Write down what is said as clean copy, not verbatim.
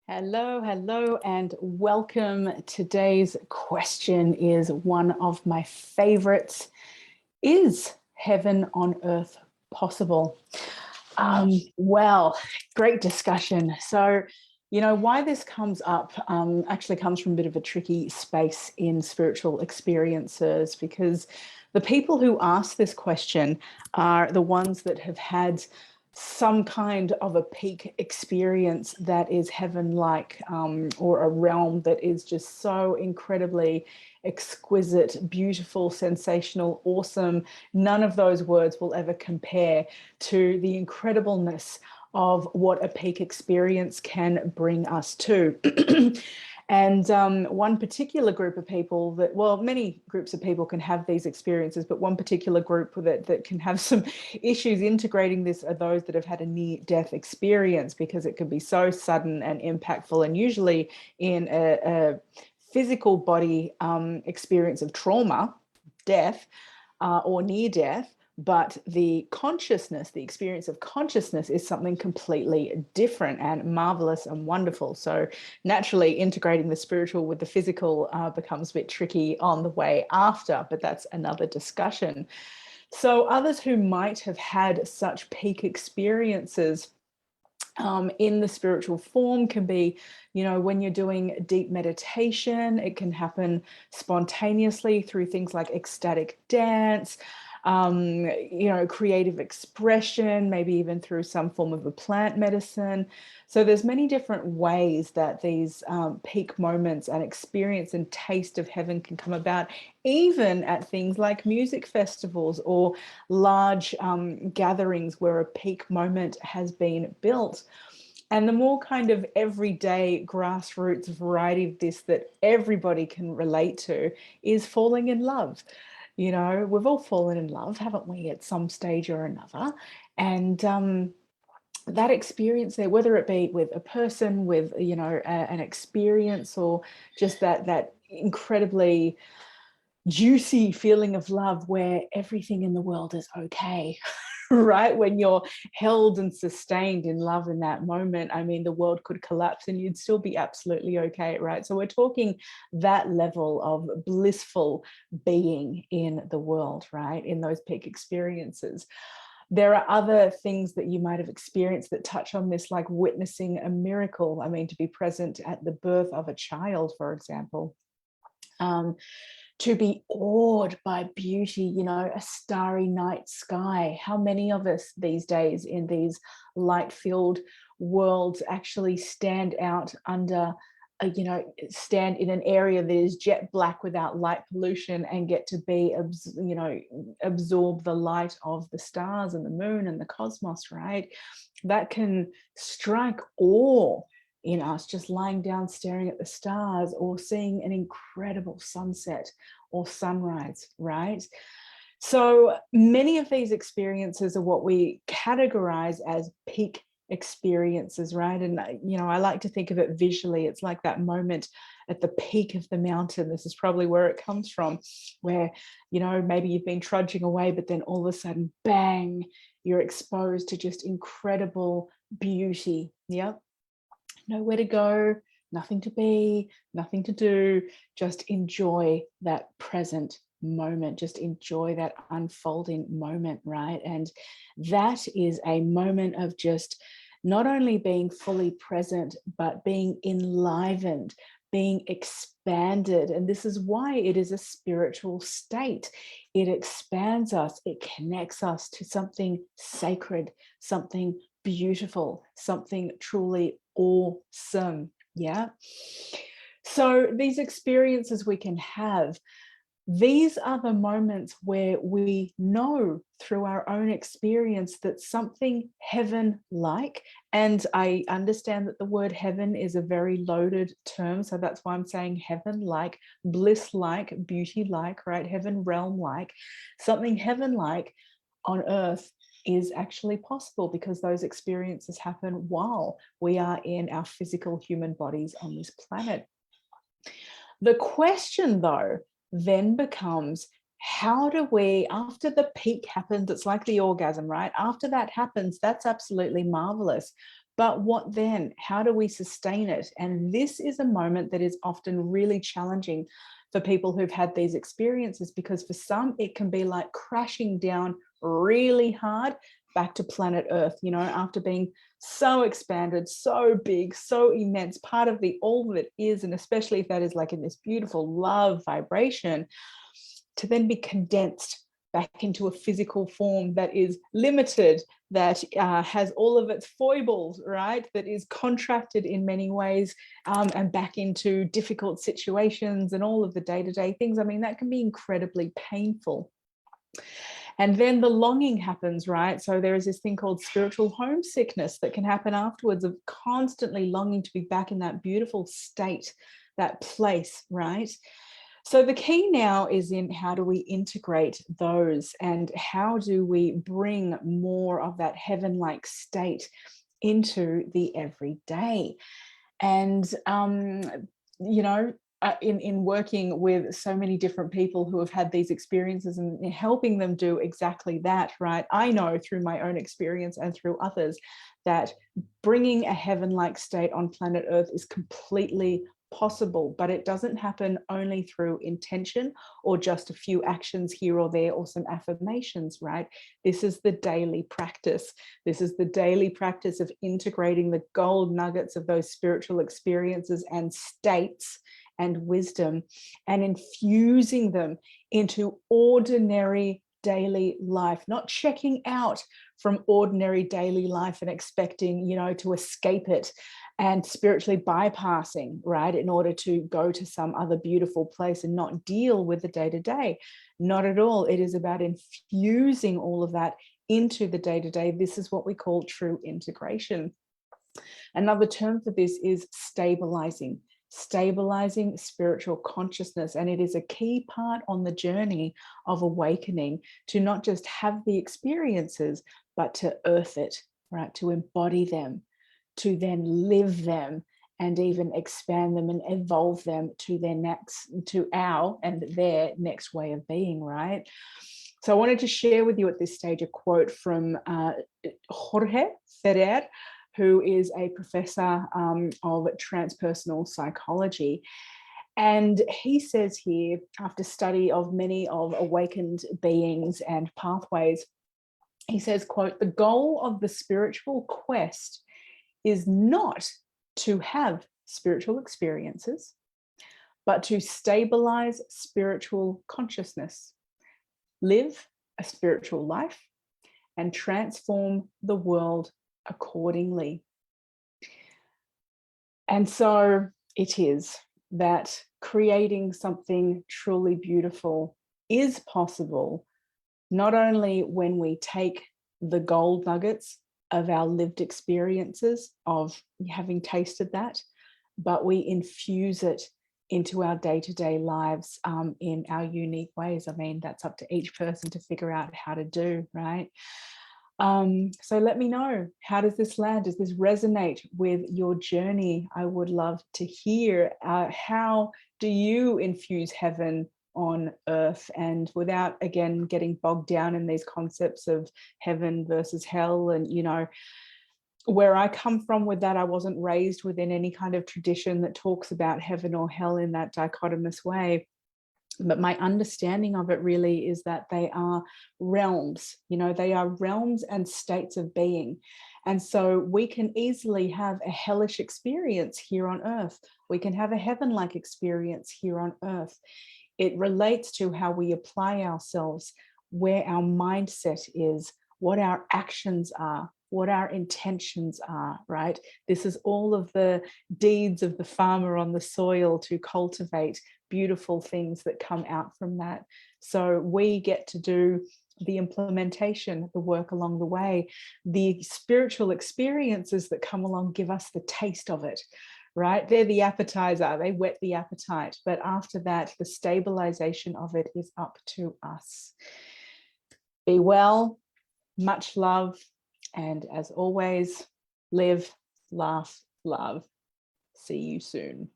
Hello, and welcome. Today's question is one of my favorites. Is heaven on earth possible? Well, great discussion. So, why this comes up actually comes from a bit of a tricky space in spiritual experiences, because the people who ask this question are the ones that have had some kind of a peak experience that is heaven-like, or a realm that is just so incredibly exquisite, beautiful, sensational, awesome. None of those words will ever compare to the incredibleness of what a peak experience can bring us to. And one particular group of people that, well, many groups of people can have these experiences, but one particular group that can have some issues integrating this are those that have had a near-death experience, because it can be so sudden and impactful, and usually in a physical body experience of trauma, death, or near death. But the consciousness, the experience of consciousness, is something completely different and marvelous and wonderful. So naturally, integrating the spiritual with the physical becomes a bit tricky on the way after, but that's another discussion. So others who might have had such peak experiences in the spiritual form can be, when you're doing deep meditation, it can happen spontaneously through things like ecstatic dance, creative expression, maybe even through some form of a plant medicine. So there's many different ways that these peak moments and experience and taste of heaven can come about, even at things like music festivals or large gatherings where a peak moment has been built. And the more kind of everyday grassroots variety of this that everybody can relate to is falling in love. We've all fallen in love, haven't we, at some stage or another? And that experience there, whether it be with a person, with, an experience, or just that incredibly juicy feeling of love where everything in the world is okay. Right? When you're held and sustained in love in that moment, I mean, the world could collapse and you'd still be absolutely okay, right? So we're talking that level of blissful being in the world, right? In those peak experiences. There are other things that you might have experienced that touch on this, like witnessing a miracle. I mean, to be present at the birth of a child, for example. To be awed by beauty, a starry night sky. How many of us these days in these light-filled worlds actually stand out under, stand in an area that is jet black without light pollution and get to be, absorb the light of the stars and the moon and the cosmos, right? That can strike awe in us, just lying down staring at the stars, or seeing an incredible sunset or sunrise, right? So many of these experiences are what we categorize as peak experiences, right? And I like to think of it visually. It's like that moment at the peak of the mountain. This is probably where it comes from, where maybe you've been trudging away, but then all of a sudden, bang, you're exposed to just incredible beauty. Yep. Nowhere to go, nothing to be, nothing to do, just enjoy that present moment, just enjoy that unfolding moment, right? And that is a moment of just not only being fully present, but being enlivened, being expanded. And this is why it is a spiritual state. It expands us, it connects us to something sacred, something beautiful, something truly awesome. Yeah. So these experiences we can have, these are the moments where we know through our own experience that something heaven-like, and I understand that the word heaven is a very loaded term, so that's why I'm saying heaven-like, bliss-like, beauty-like, right? Heaven realm-like, something heaven-like on earth is actually possible, because those experiences happen while we are in our physical human bodies on this planet. The question, though, then becomes, how do we, after the peak happens, it's like the orgasm, right? After that happens, that's absolutely marvelous. But what then? How do we sustain it? And this is a moment that is often really challenging for people who've had these experiences, because for some, it can be like crashing down really hard back to planet Earth, you know, after being so expanded, so big, so immense, part of the all that is, and especially if that is like in this beautiful love vibration, to then be condensed back into a physical form that is limited, that has all of its foibles, right? That is contracted in many ways, and back into difficult situations and all of the day-to-day things. I mean, that can be incredibly painful. And then the longing happens, right? So there is this thing called spiritual homesickness that can happen afterwards, of constantly longing to be back in that beautiful state, that place, right? So the key now is in how do we integrate those, and how do we bring more of that heaven-like state into the everyday. And you know, in working with so many different people who have had these experiences and helping them do exactly that, right? I know through my own experience and through others that bringing a heaven-like state on planet Earth is completely possible, but it doesn't happen only through intention or just a few actions here or there or some affirmations, right? This is the daily practice. This is the daily practice of integrating the gold nuggets of those spiritual experiences and states and wisdom, and infusing them into ordinary daily life, not checking out from ordinary daily life and expecting, you know, to escape it and spiritually bypassing, right, in order to go to some other beautiful place and not deal with the day-to-day. Not at all. It is about infusing all of that into the day-to-day. This is what we call true integration. Another term for this is stabilizing spiritual consciousness. And it is a key part on the journey of awakening, to not just have the experiences, but to earth it, right? To embody them, to then live them, and even expand them and evolve them to our and their next way of being, right? So I wanted to share with you at this stage a quote from Jorge Ferrer, who is a professor of transpersonal psychology. And he says here, after study of many of awakened beings and pathways, he says, quote, "The goal of the spiritual quest is not to have spiritual experiences, but to stabilize spiritual consciousness, live a spiritual life, and transform the world accordingly." And so it is that creating something truly beautiful is possible, not only when we take the gold nuggets of our lived experiences of having tasted that, but we infuse it into our day-to-day lives in our unique ways. I mean, that's up to each person to figure out how to do, right? So let me know, how does this land? Does this resonate with your journey? I would love to hear how do you infuse heaven on earth, and without, again, getting bogged down in these concepts of heaven versus hell. And, you know, where I come from with that, I wasn't raised within any kind of tradition that talks about heaven or hell in that dichotomous way. But my understanding of it really is that they are realms, you know, they are realms and states of being. And so we can easily have a hellish experience here on earth. We can have a heaven-like experience here on earth. It relates to how we apply ourselves, where our mindset is, what our actions are, what our intentions are, right? This is all of the deeds of the farmer on the soil to cultivate beautiful things that come out from that. So we get to do the implementation, the work along the way. The spiritual experiences that come along give us the taste of it, right? They're the appetizer, they whet the appetite. But after that, the stabilization of it is up to us. Be well, much love, and as always, live, laugh, love. See you soon.